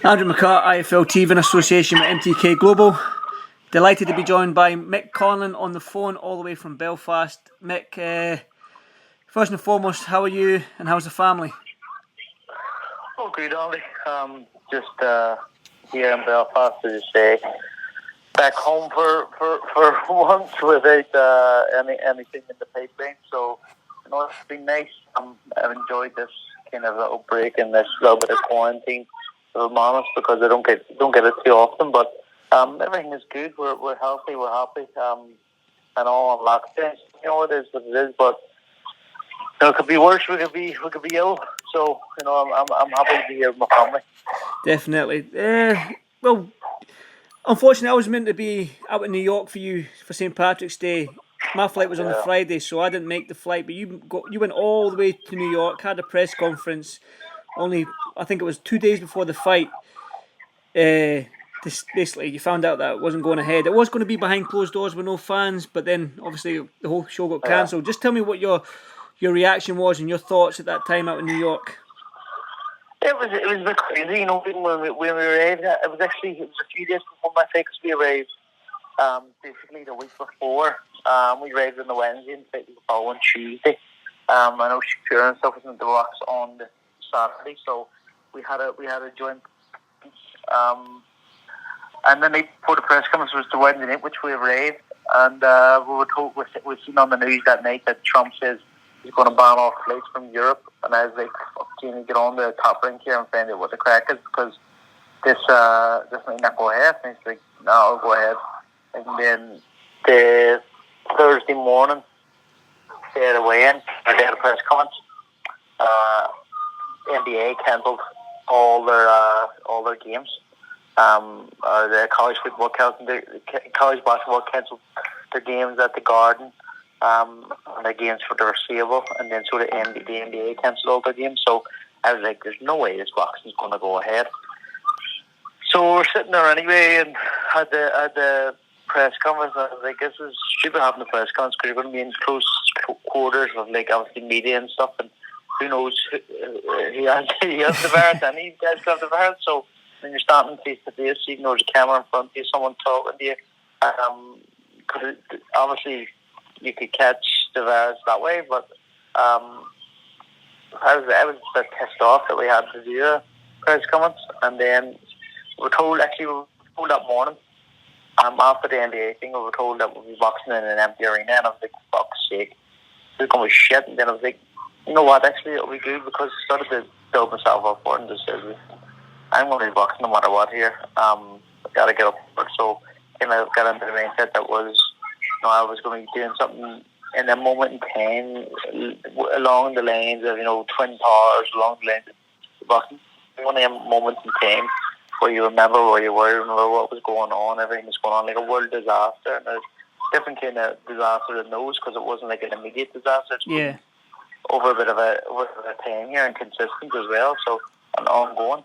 Andrew McCART, IFL TV in association with MTK Global. Delighted to be joined by Mick Conlan on the phone all the way from Belfast. Mick, first and foremost, how are you and how's the family? Oh, good, Ollie. Just here in Belfast, as you say, back home for once without anything in the pipeline. So, it's been nice. I've enjoyed this kind of little break and this little bit of quarantine, if I'm honest, because I don't get it too often. But everything is good. We're healthy. We're happy. And all on lockdown. It is what it is. But it could be worse. We could be ill. So I'm happy to be here with my family. Definitely. Well, unfortunately, I was meant to be out in New York for you for St. Patrick's Day. My flight was on the Friday, so I didn't make the flight. But you went all the way to New York, had a press conference. Only, I think it was 2 days before the fight. Basically, you found out that it wasn't going ahead. It was going to be behind closed doors with no fans, but then obviously the whole show got cancelled. Just tell me what your reaction was and your thoughts at that time out in New York. It was a bit crazy, when we arrived. It was a few days before my fight, because we arrived basically the week before. We arrived on the Wednesday and fight the following Tuesday. I know Shakira and stuff was in the box on the Saturday, so we had a joint. And the night before the press conference was the Wednesday night, which we arrived, and we were told we've seen on the news that night that Trump says he's going to ban all flights from Europe. And I was like, fuck, Jamie, get on the top rank here and find out what the crack is, because this might not go ahead. And he's like, no, I'll go ahead. And then the Thursday morning, they had a weigh-in, or they had a press conference. NBA cancelled all their games. The college football college basketball cancelled their games at the Garden. And the games for the Féile, and then so the NBA cancelled all their games. So I was like, there's no way this boxing's going to go ahead. So we're sitting there anyway, and had the press conference. And I was like, this is stupid having the press conference, because you're going to be in close quarters with obviously media and stuff, and who knows he has the virus, and these guys have the virus. So when you're standing face to face, you know there's a camera in front of you, someone talking to you. Because obviously you could catch the virus that way, but I was a bit pissed off that we had to do a press conference. And then we were told that morning, after the NBA thing, we were told that we'd be boxing in an empty arena, and I was like, fuck's sake, this is going to be shit. And then I was like, you know what, actually it'll be good, because I started to build myself up for it and just said, I'm going to be boxing no matter what here. I got to get up for it. So I got into the mindset that was, I was going to be doing something in a moment in time along the lines of, Twin Towers, along the lines of boxing. One of them moments in time where you remember where you were, remember what was going on, everything was going on, like a world disaster. And a different kind of disaster than those, because it wasn't like an immediate disaster. It's over a bit of a time here, and consistent as well, so and ongoing.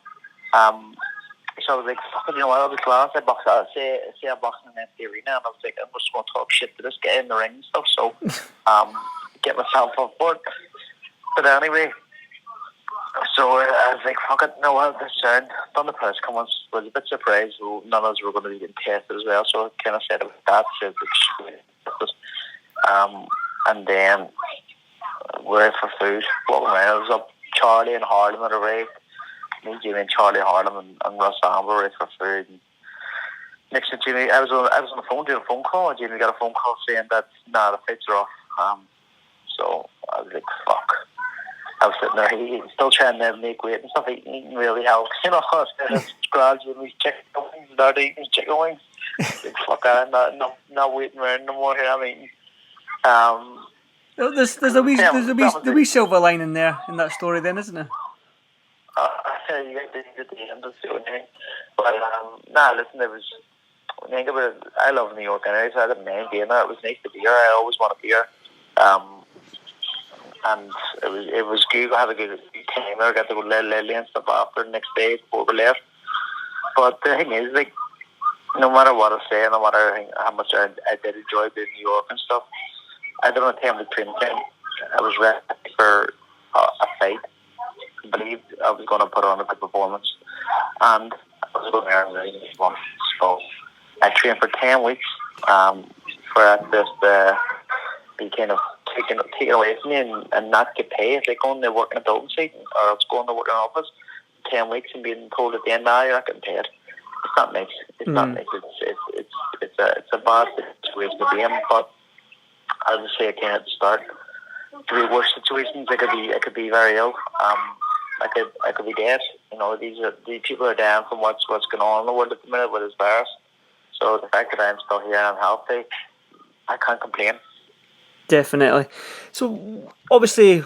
So I was like, fuck, you know what, I'll be class. I I'm boxing in an empty arena, and I was like, I'm just going to talk shit to this guy in the ring and stuff, so get myself up for it. But anyway, so I was like, fuck it, no, well, this sound. Done the press conference, was a bit surprised, none of us were going to be getting tested as well, so I kind of said about that, and then we're out for food, walking around. I was up, Charlie and Harlem had arrived. Me, Jimmy, and Charlie, Harlem, and Russ Amber out for food. And next to Jimmy, I was on the phone doing a phone call, and Jimmy got a phone call saying that the fights are off. So I was like, fuck. I was sitting there, he's still trying to make weight and stuff. Eating really helps, I was kind of grabs Jimmy's chicken wings, started eating his chicken wings. Like, fuck, I'm not waiting around no more here. I'm eating. There's a wee silver lining there in that story, then, isn't there? You get the end of it. But listen, it was. I love New York anyway, so I didn't mind being there. It was nice to be here. I always want to be here. And it was good. I had a good time. I got to go to Lily and stuff after the next day before we left. But the thing is, like, no matter what I say, no matter how much I did enjoy being in New York and stuff, I don't have time to train. I was ready for a fight. I believed I was going to put on a good performance, and go there and really want. So I trained for 10 weeks for that just be kind of taken away from me and not get paid. Like going to work in a building site or else going to work in an office 10 weeks and being told at the end, you're not getting paid. It's not nice. It's not nice. It's a bad situation to be in. But as I say again at the start, there be worse situations. I could be very ill. I could be dead. These people are down from what's going on in the world at the minute with this virus. So the fact that I'm still here and I'm healthy, I can't complain. Definitely. So obviously,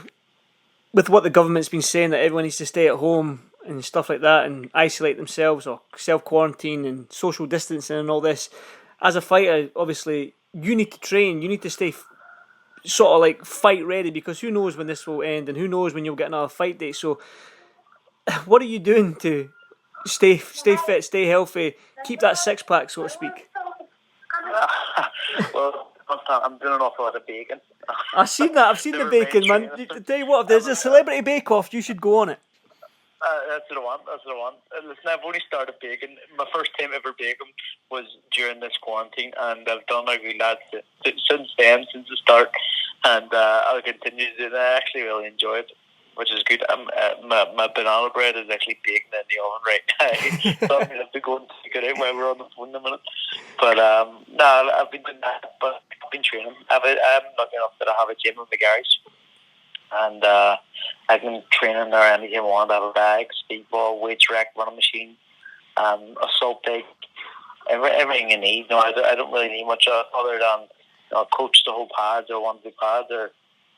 with what the government's been saying, that everyone needs to stay at home and stuff like that and isolate themselves or self-quarantine and social distancing and all this, as a fighter, obviously, you need to train. You need to stay sort of like fight ready, because who knows when this will end and who knows when you'll get another fight date. So what are you doing to stay fit, stay healthy, keep that six-pack, so to speak? Well, I'm doing an awful lot of bacon. I've seen that. I've seen the bacon, man. Tell you what, if there's a celebrity bake-off, you should go on it. That's the one. Listen, I've only started baking. My first time ever baking was during this quarantine, and I've done a good lot since then, since the start, and I'll continue to do that. I actually really enjoy it, which is good. My banana bread is actually baking in the oven right now, so I'm going to have to go and take it out while we're on the phone in a minute. But no, I've been doing that, but I've been training. I'm lucky enough that I have a gym in the garage. And I've been training there anytime I want. I have a bag, speedball, weights rack, running machine, assault bag, everything you need. I don't really need much other than coach the whole pads or one of the pads or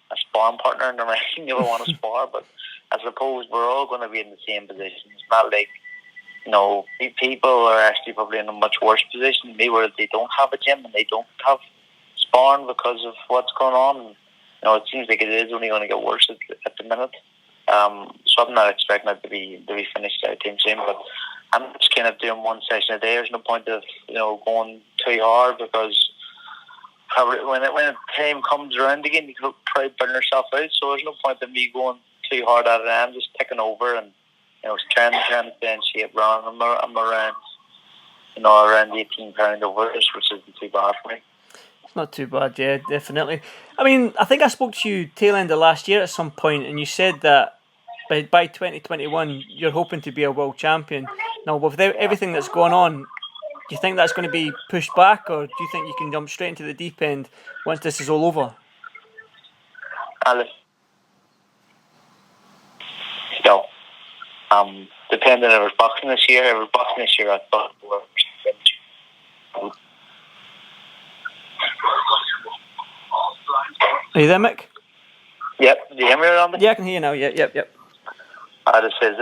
a sparring partner and everything you want to spar. But I suppose we're all going to be in the same position. It's not like, people are actually probably in a much worse position than me, where they don't have a gym and they don't have sparring because of what's going on. It seems like it is only going to get worse at the minute. So I'm not expecting it to be finished out time soon. But I'm just kind of doing one session a day. There's no point of going too hard, because probably when time comes around again, you could try to burn yourself out. So there's no point in me going too hard at it. I'm just taking over and trying to stay in shape. I'm around the 18 pound over, which isn't too bad for me. Not too bad, yeah, definitely. I mean, I think I spoke to you tail end of last year at some point, and you said that by 2021 you're hoping to be a world champion. Now, with everything that's going on, do you think that's going to be pushed back, or do you think you can jump straight into the deep end once this is all over? No. Depending on boxing this year, I thought we were. Are you there, Mick? Yep. Do you hear me around me? Yeah, I can hear you now. Yep. I just says,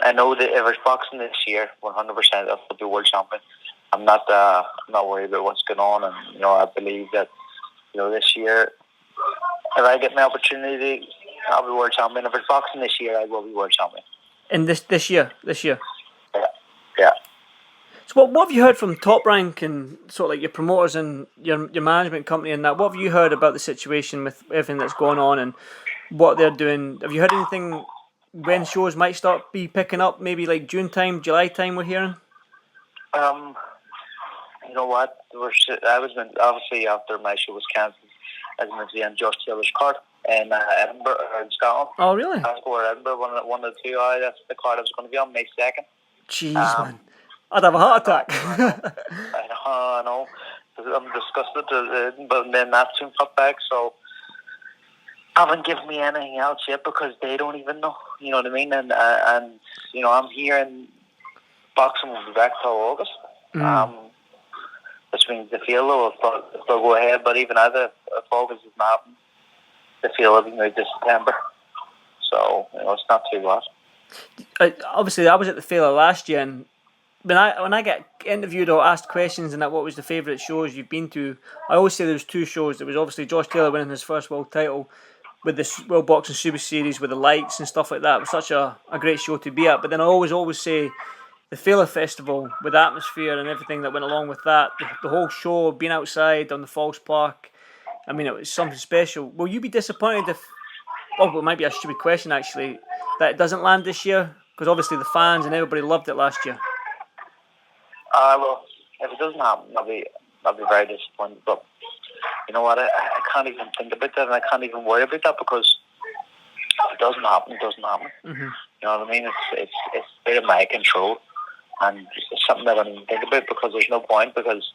I know that if it's boxing this year, 100% I'll be world champion. I'm not worried about what's going on, and I believe that this year, if I get my opportunity, I'll be world champion. If it's boxing this year, I will be world champion. And this year. Yeah. So what have you heard from Top Rank and sort of like your promoters and your management company and that? What have you heard about the situation with everything that's going on and what they're doing? Have you heard anything when shows might start be picking up? Maybe like June time, July time, we're hearing. You know what? I was meant, obviously after my show was cancelled, I was meant to be on Josh Taylor's card in Edinburgh or in Scotland. Oh really? Glasgow or Edinburgh, one of the two. That's the card I was going to be on May 2nd. Jeez, man. I'd have a heart attack. I know. I'm disgusted, but then that's soon cut back, so haven't given me anything else yet because they don't even know. You know what I mean? And I'm here and boxing will be back till August. Which means the Féile will still go ahead, but even if August is not happening, the Féile will be moved to September. So it's not too bad. Obviously, I was at the Féile last year, and when I get interviewed or asked questions and that what was the favourite shows you've been to, I always say there was two shows. There was obviously Josh Taylor winning his first world title with the World Boxing Super Series with the lights and stuff like that. It was such a great show to be at. But then I always say the Féile Festival with the atmosphere and everything that went along with that, the whole show, being outside on the Falls Park, I mean, it was something special. Will you be disappointed if, it might be a stupid question actually, that it doesn't land this year? Because obviously the fans and everybody loved it last year. Well, if it doesn't happen, I'll be very disappointed. But you know what? I can't even think about that, and I can't even worry about that because if it doesn't happen, it doesn't happen. Mm-hmm. You know what I mean? It's out of my control, and it's something I don't even think about because there's no point. Because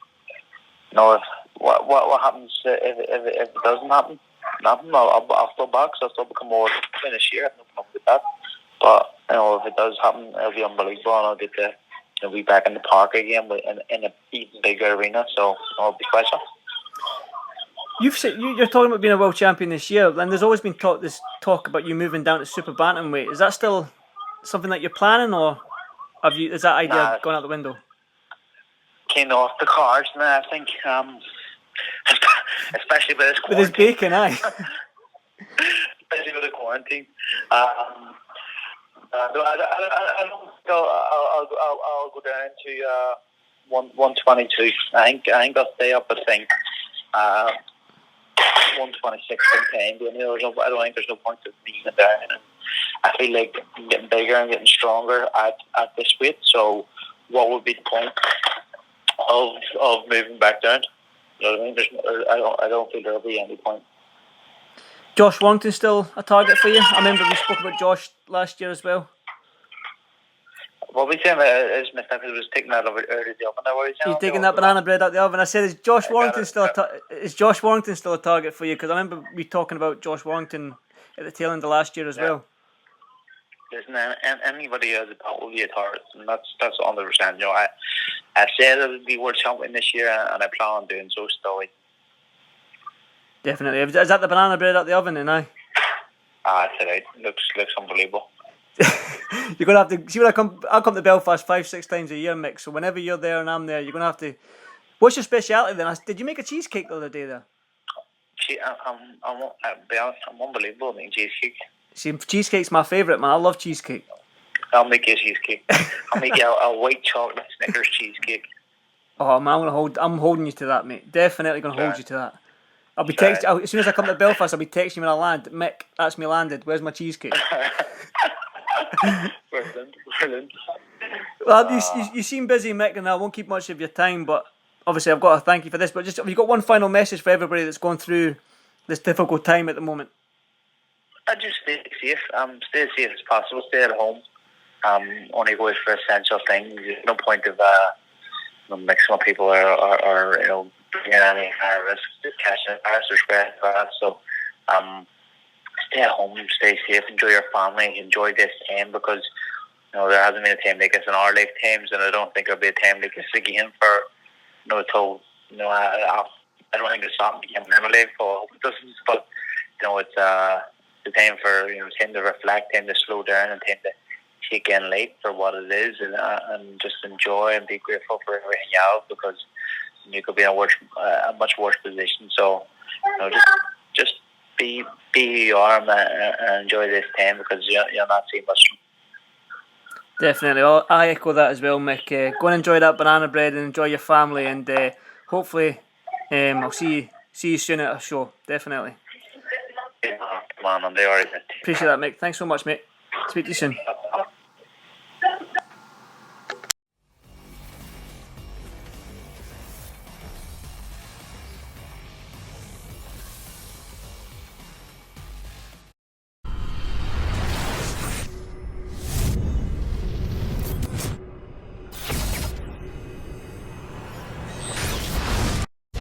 you know, if what happens if it doesn't happen? Nothing. I'll still box. I'll still become more this year. I have no problem with that. But you know, if it does happen, it'll be unbelievable, and I'll get to be back in the park again in an even bigger arena. So it'll be special. You're talking about being a world champion this year, and there's always been talk about you moving down to super bantamweight. Is that still something that you're planning, or is that idea gone out the window? Came off the cards now, I think. Especially with this quarantine. With his bacon, aye. Especially with the quarantine. I don't think I'll go down to 122. I think I'll stay up. I think 126 and 10. I don't think there's no point to being down. And I feel like I'm getting bigger and getting stronger at this weight. So, what would be the point of moving back down? You know what I mean? I don't think there'll be any point. Josh Warrington still a target for you? I remember we spoke about Josh last year as well. What we saying is Mr. was taking that over out of the oven. He's taking that banana bread out the oven. I said, is Josh Warrington still a target for you? Because I remember we talking about Josh Warrington at the tail end of last year as well. Listen, anybody who has a belt will be a target, and that's 100%. You know, I said I would be world champion this year, and I plan on doing so still. Definitely. Is that the banana bread out the oven then, aye? That's it, right. Looks unbelievable. You're gonna have to see when I'll come to Belfast 5-6 times a year, Mick. So whenever you're there and I'm there, you're gonna have to. What's your speciality then? Did you make a cheesecake the other day there? I'm unbelievable making cheesecake. See, cheesecake's my favourite, man. I love cheesecake. I'll make you a cheesecake. I'll make you a white chocolate Snickers cheesecake. Oh man, I'm holding you to that, mate. Definitely gonna hold you to that. I'll be texting as soon as I come to Belfast. I'll be texting you when I land. Mick, that's me landed. Where's my cheesecake? Brilliant. Well, you seem busy, Mick, and I won't keep much of your time. But obviously, I've got to thank you for this. But have you got one final message for everybody that's going through this difficult time at the moment? I just stay safe. Stay as safe as possible. Stay at home. Only go out for essential things. There's no point of mixing with people or bringing any higher risk to catching a virus or spreading the virus. So, stay at home. Stay safe. Enjoy your family. Enjoy this time because there hasn't been a time like this in our lifetimes, and I don't think there'll be a time like this again for till I don't think it's happened again in my life. I hope it doesn't. But it's the time for time to reflect, time to slow down, and time to take in life for what it is, and just enjoy and be grateful for everything you have because you could be in a much worse position. So, just be who you are and enjoy this time because you're not seeing much. Definitely. Well, I echo that as well, Mick. Go and enjoy that banana bread and enjoy your family, and hopefully, I'll see you soon at a show. Definitely. Yeah, come on, they are. Appreciate that, Mick. Thanks so much, mate. Speak to you soon.